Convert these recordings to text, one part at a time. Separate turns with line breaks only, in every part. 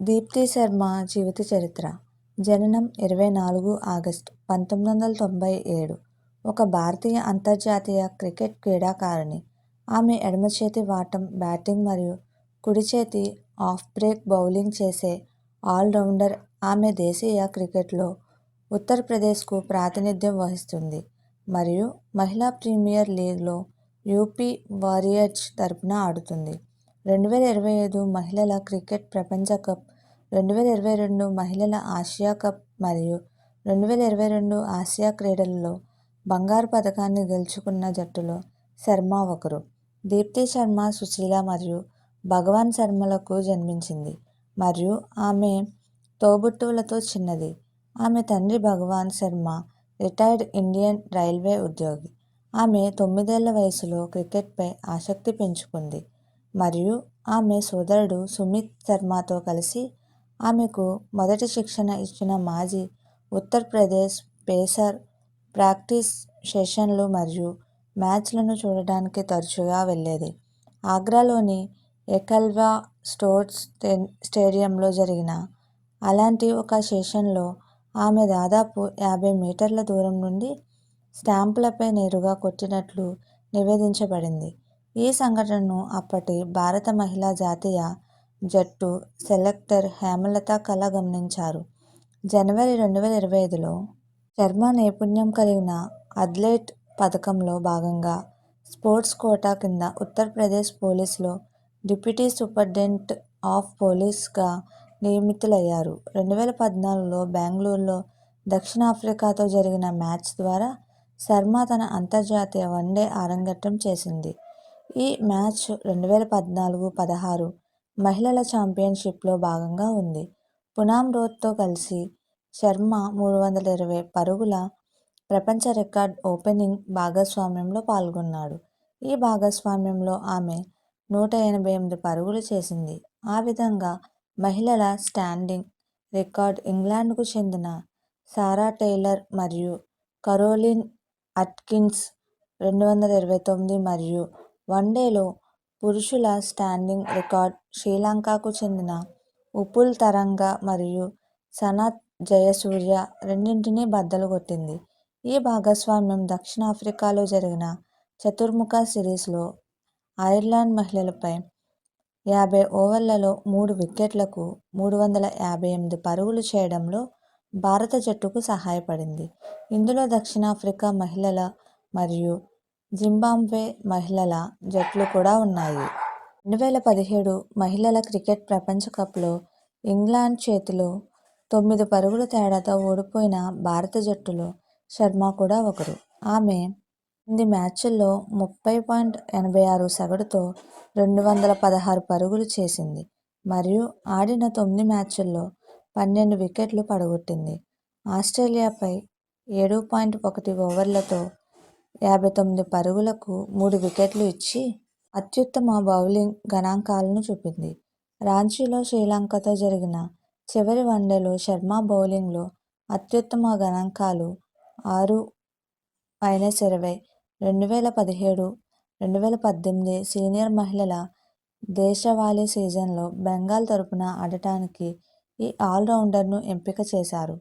దీప్తి శర్మ జీవిత చరిత్ర. జననం 24 ఆగస్టు 1997. ఒక భారతీయ అంతర్జాతీయ క్రికెట్ క్రీడాకారిణి. ఆమె ఎడమచేతి వాటం బ్యాటింగ్ మరియు కుడిచేతి ఆఫ్ బ్రేక్ బౌలింగ్ చేసే ఆల్రౌండర్. ఆమె దేశీయ క్రికెట్లో ఉత్తరప్రదేశ్కు ప్రాతినిధ్యం వహిస్తుంది మరియు మహిళా ప్రీమియర్ లీగ్లో యూపీ వారియర్స్ తరపున ఆడుతుంది. 2025 మహిళల క్రికెట్ ప్రపంచ కప్, 2022 మహిళల ఆసియా కప్ మరియు 2022 ఆసియా క్రీడలలో బంగారు పతకాన్ని గెలుచుకున్న జట్టులో శర్మ ఒకరు. దీప్తి శర్మ సుశీల మరియు భగవాన్ శర్మలకు జన్మించింది మరియు ఆమె తోబుట్టువులతో చిన్నది. ఆమె తండ్రి భగవాన్ శర్మ రిటైర్డ్ ఇండియన్ రైల్వే ఉద్యోగి. ఆమె 9 ఏళ్ల వయసులో క్రికెట్పై ఆసక్తి పెంచుకుంది మరియు ఆమె సోదరుడు సుమిత్ శర్మతో కలిసి ఆమెకు మొదటి శిక్షణ ఇచ్చిన మాజీ ఉత్తరప్రదేశ్ పేసర్ ప్రాక్టీస్ సెషన్లు మరియు మ్యాచ్లను చూడటానికి తరచుగా వెళ్ళేది. ఆగ్రాలోని ఏకల్వ్య స్పోర్ట్స్ స్టేడియంలో జరిగిన అలాంటి ఒక సెషన్లో ఆమె దాదాపు 50 మీటర్ల దూరం నుండి స్టాంపులపై నేరుగా కొట్టినట్లు నివేదించబడింది. ఈ సంఘటనను అప్పటి భారత మహిళా జాతీయ జట్టు సెలెక్టర్ హేమలత కళ గమనించారు. జనవరి 2025లో శర్మ నైపుణ్యం కలిగిన అథ్లెట్ పథకంలో భాగంగా స్పోర్ట్స్ కోటా కింద ఉత్తరప్రదేశ్ పోలీసులో డిప్యూటీ సూపరింటెండెంట్ ఆఫ్ పోలీస్గా నియమితులయ్యారు. 2014లో బెంగళూరులో దక్షిణాఫ్రికాతో జరిగిన మ్యాచ్ ద్వారా శర్మ తన అంతర్జాతీయ వన్డే అరంగేట్రం చేసింది. ఈ మ్యాచ్ 2014-16 మహిళల ఛాంపియన్షిప్లో భాగంగా ఉంది. పూనమ్ రోత్తో కలిసి శర్మ 320 పరుగుల ప్రపంచ రికార్డ్ ఓపెనింగ్ భాగస్వామ్యంలో పాల్గొన్నాడు. ఈ భాగస్వామ్యంలో ఆమె 188 పరుగులు చేసింది. ఆ విధంగా మహిళల స్టాండింగ్ రికార్డ్ ఇంగ్లాండ్కు చెందిన సారా టేలర్ మరియు కరోలిన్ అట్కిన్స్ 229 మరియు వన్డేలో పురుషుల స్టాండింగ్ రికార్డ్ శ్రీలంకకు చెందిన ఉపుల్ తరంగ మరియు సనత్ జయసూర్య రెండింటినీ బద్దలు కొట్టింది. ఈ భాగస్వామ్యం దక్షిణాఫ్రికాలో జరిగిన చతుర్ముఖ సిరీస్లో ఐర్లాండ్ మహిళలపై 50 ఓవర్లలో 3 వికెట్లకు 358 పరుగులు చేయడంలో భారత జట్టుకు సహాయపడింది. ఇందులో దక్షిణాఫ్రికా మహిళల మరియు జింబాబ్వే మహిళల జట్లు కూడా ఉన్నాయి. 2017 మహిళల క్రికెట్ ప్రపంచ కప్లో ఇంగ్లాండ్ చేతిలో 9 పరుగుల తేడాతో ఓడిపోయిన భారత జట్టులో శర్మ కూడా ఒకరు. ఆమె 8 మ్యాచ్ల్లో 30.86 సగటుతో 216 పరుగులు చేసింది మరియు ఆడిన 9 మ్యాచ్ల్లో 12 వికెట్లు పడగొట్టింది. ఆస్ట్రేలియాపై 7.1 ఓవర్లతో 59 పరుగులకు 3 వికెట్లు ఇచ్చి అత్యుత్తమ బౌలింగ్ గణాంకాలను చూపింది. రాంచీలో శ్రీలంకతో జరిగిన చివరి వన్డేలో శర్మ బౌలింగ్లో అత్యుత్తమ గణాంకాలు 6-20. 2017-2018 సీనియర్ మహిళల దేశవాళీ సీజన్లో బెంగాల్ తరపున ఆడటానికి ఈ ఆల్రౌండర్ను ఎంపిక చేశారు.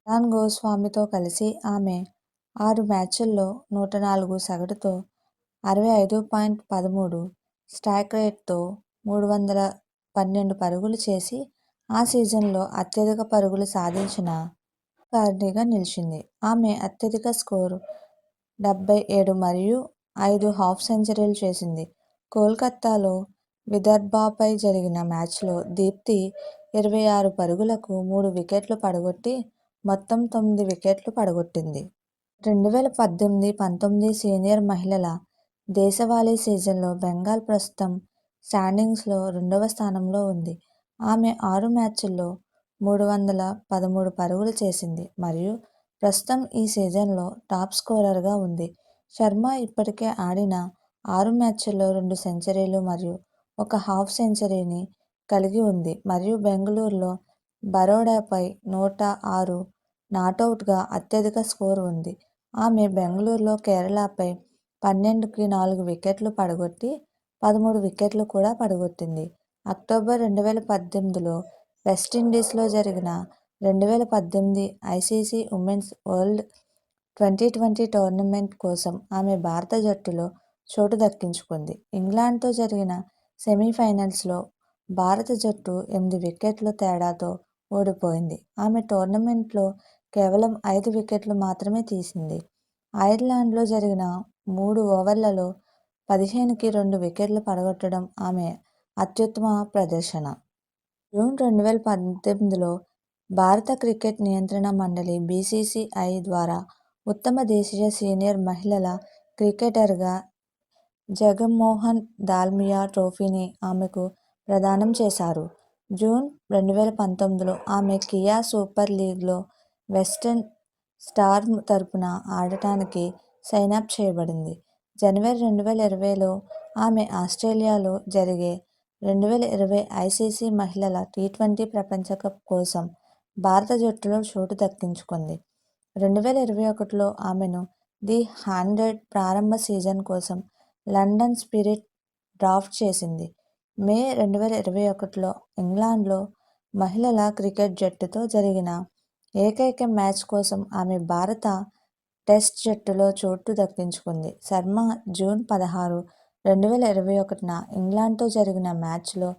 కిరణ్ గోస్వామితో కలిసి ఆమె 6 మ్యాచ్ల్లో 104 సగటుతో 65.13 స్ట్రైక్ రేట్తో 312 పరుగులు చేసి ఆ సీజన్లో అత్యధిక పరుగులు సాధించిన క్రీడాకారిణిగా నిలిచింది. ఆమె అత్యధిక స్కోరు 77 మరియు 5 హాఫ్ సెంచరీలు చేసింది. కోల్కతాలో విదర్భపై జరిగిన మ్యాచ్లో దీప్తి 26 పరుగులకు 3 వికెట్లు పడగొట్టి మొత్తం 9 వికెట్లు పడగొట్టింది. 2018-19 సీనియర్ మహిళల దేశవాళీ సీజన్లో బెంగాల్ ప్రస్తుతం స్టాండింగ్స్లో 2వ స్థానంలో ఉంది. ఆమె 6 మ్యాచ్ల్లో 313 పరుగులు చేసింది మరియు ప్రస్తుతం ఈ సీజన్లో టాప్ స్కోరర్గా ఉంది. శర్మ ఇప్పటికే ఆడిన 6 మ్యాచ్ల్లో 2 సెంచరీలు మరియు 1 హాఫ్ సెంచరీని కలిగి ఉంది మరియు బెంగళూరులో బరోడాపై 106 నాటౌట్గా అత్యధిక స్కోరు ఉంది. ఆమె బెంగళూరులో కేరళపై 12కి 4 వికెట్లు పడగొట్టి 13 వికెట్లు కూడా పడగొట్టింది. అక్టోబర్ 2018లో వెస్టిండీస్లో జరిగిన 2018 ICC women's world T20 tournament కోసం ఆమె భారత జట్టులో చోటు దక్కించుకుంది. ఇంగ్లాండ్తో జరిగిన సెమీఫైనల్స్లో భారత జట్టు 8 వికెట్ల తేడాతో ఓడిపోయింది. ఆమె టోర్నమెంట్లో కేవలం 5 వికెట్లు మాత్రమే తీసింది. ఐర్లాండ్లో జరిగిన 3 ఓవర్లలో 15కి 2 వికెట్లు పడగొట్టడం ఆమె అత్యుత్తమ ప్రదర్శన. జూన్ 2018లో భారత క్రికెట్ నియంత్రణ మండలి (బీసీసీఐ) ద్వారా ఉత్తమ దేశీయ సీనియర్ మహిళల క్రికెటర్గా జగన్మోహన్ దాల్మియా ట్రోఫీని ఆమెకు ప్రదానం చేశారు. జూన్ 2019లో ఆమె కియా సూపర్ లీగ్లో వెస్టర్న్ స్టార్స్ తరపున ఆడటానికి సైనప్ చేయబడింది. జనవరి 2020లో ఆమె ఆస్ట్రేలియాలో జరిగే 2020 ఐసీసీ మహిళల T20 ప్రపంచ కప్ కోసం భారత జట్టులో చోటు దక్కించుకుంది. 2021లో ఆమెను ది 100 ప్రారంభ సీజన్ కోసం లండన్ స్పిరిట్ డ్రాఫ్ట్ చేసింది. మే 2021లో ఇంగ్లాండ్లో మహిళల క్రికెట్ జట్టుతో జరిగిన ఏకైక మ్యాచ్ కోసం ఆమె భారత టెస్ట్ జట్టులో చోటు దక్కించుకుంది. శర్మ జూన్ 16, 2021న ఇంగ్లాండ్తో జరిగిన మ్యాచ్లో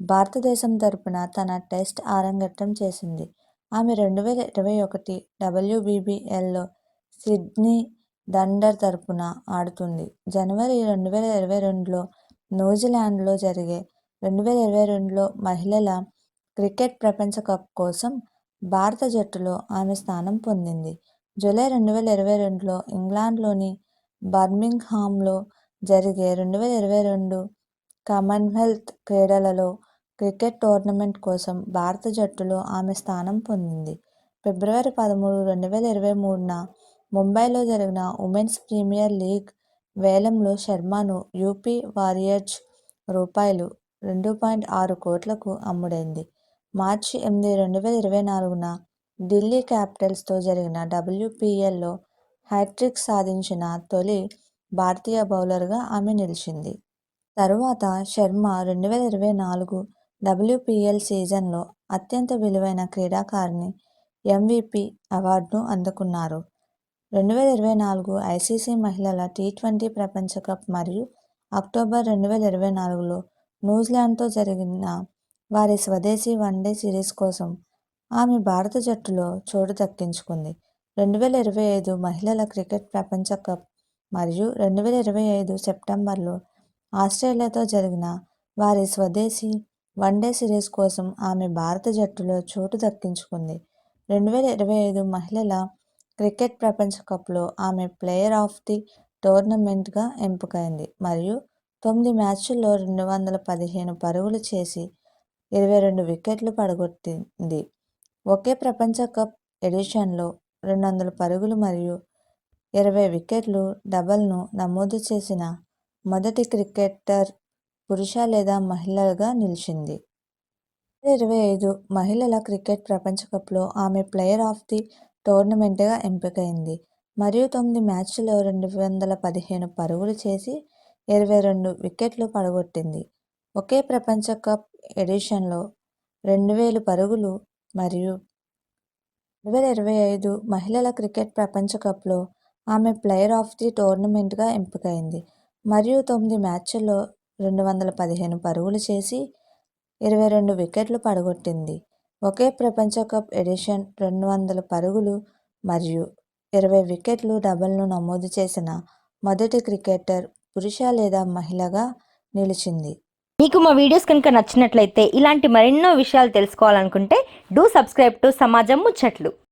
భారతదేశం తరపున తన టెస్ట్ అరంగేట్రం చేసింది. ఆమె 2021 WBBLలో సిడ్నీ థండర్ తరపున ఆడుతుంది. జనవరి 2022లో న్యూజిలాండ్లో జరిగే 2022లో మహిళల క్రికెట్ ప్రపంచ కప్ కోసం భారత జట్టులో ఆమె స్థానం పొందింది. జూలై 2022లో ఇంగ్లాండ్లోని బర్మింగ్హామ్లో జరిగే 2022 కామన్వెల్త్ క్రీడలలో క్రికెట్ టోర్నమెంట్ కోసం భారత జట్టులో ఆమె స్థానం పొందింది. ఫిబ్రవరి 13, 2023న ముంబైలో జరిగిన ఉమెన్స్ ప్రీమియర్ లీగ్ వేలంలో శర్మను యూపీ వారియర్స్ రూ.2.6 కోట్లకు అమ్ముడైంది. మార్చి 8, 2024న ఢిల్లీ క్యాపిటల్స్తో జరిగిన WPLలో హ్యాట్రిక్ సాధించిన తొలి భారతీయ బౌలర్గా ఆమె నిలిచింది. తరువాత శర్మ 2024 WPL సీజన్లో అత్యంత విలువైన క్రీడాకారిణి MVP అవార్డును అందుకున్నారు. 2024 ఐసీసీ మహిళల T20 ప్రపంచ కప్ మరియు అక్టోబర్ 2024లో న్యూజిలాండ్తో జరిగిన వారి స్వదేశీ వన్డే సిరీస్ కోసం ఆమె భారత జట్టులో చోటు దక్కించుకుంది. 2025 మహిళల క్రికెట్ ప్రపంచ కప్ మరియు 2025 సెప్టెంబర్లో ఆస్ట్రేలియాతో జరిగిన వారి స్వదేశీ వన్డే సిరీస్ కోసం ఆమె భారత జట్టులో చోటు దక్కించుకుంది. 2025 మహిళల క్రికెట్ ప్రపంచ కప్లో ఆమె ప్లేయర్ ఆఫ్ ది టోర్నమెంట్గా ఎంపికైంది మరియు 9 మ్యాచ్ల్లో 215 పరుగులు చేసి 22 వికెట్లు పడగొట్టింది. ఒకే ప్రపంచ కప్ ఎడిషన్లో 200 పరుగులు మరియు 20 వికెట్లు డబుల్ను నమోదు చేసిన మొదటి క్రికెటర్ పురుష లేదా మహిళగా నిలిచింది. 2025 మహిళల క్రికెట్ ప్రపంచ కప్లో ఆమె ప్లేయర్ ఆఫ్ ది టోర్నమెంట్గా ఎంపికైంది మరియు 9 మ్యాచ్ల్లో 215 పరుగులు చేసి 22 వికెట్లు పడగొట్టింది. ఒకే ప్రపంచ కప్ ఎడిషన్లో 2000 పరుగులు మరియు 2025 మహిళల క్రికెట్ ప్రపంచ కప్లో ఆమె ప్లేయర్ ఆఫ్ ది టోర్నమెంట్గా ఎంపికైంది మరియు 9 మ్యాచ్ల్లో 215 పరుగులు చేసి 22 వికెట్లు పడగొట్టింది. ఒకే ప్రపంచ కప్ ఎడిషన్ 200 పరుగులు మరియు 20 వికెట్లు డబుల్ను నమోదు చేసిన మొదటి క్రికెటర్ పురుష లేదా మహిళగా నిలిచింది.
మీకు మా వీడియోస్ కనుక నచ్చినట్లయితే ఇలాంటి మరెన్నో విషయాలు తెలుసుకోవాలనుకుంటే డూ సబ్స్క్రైబ్ టు సమాజం ముచ్చట్లు.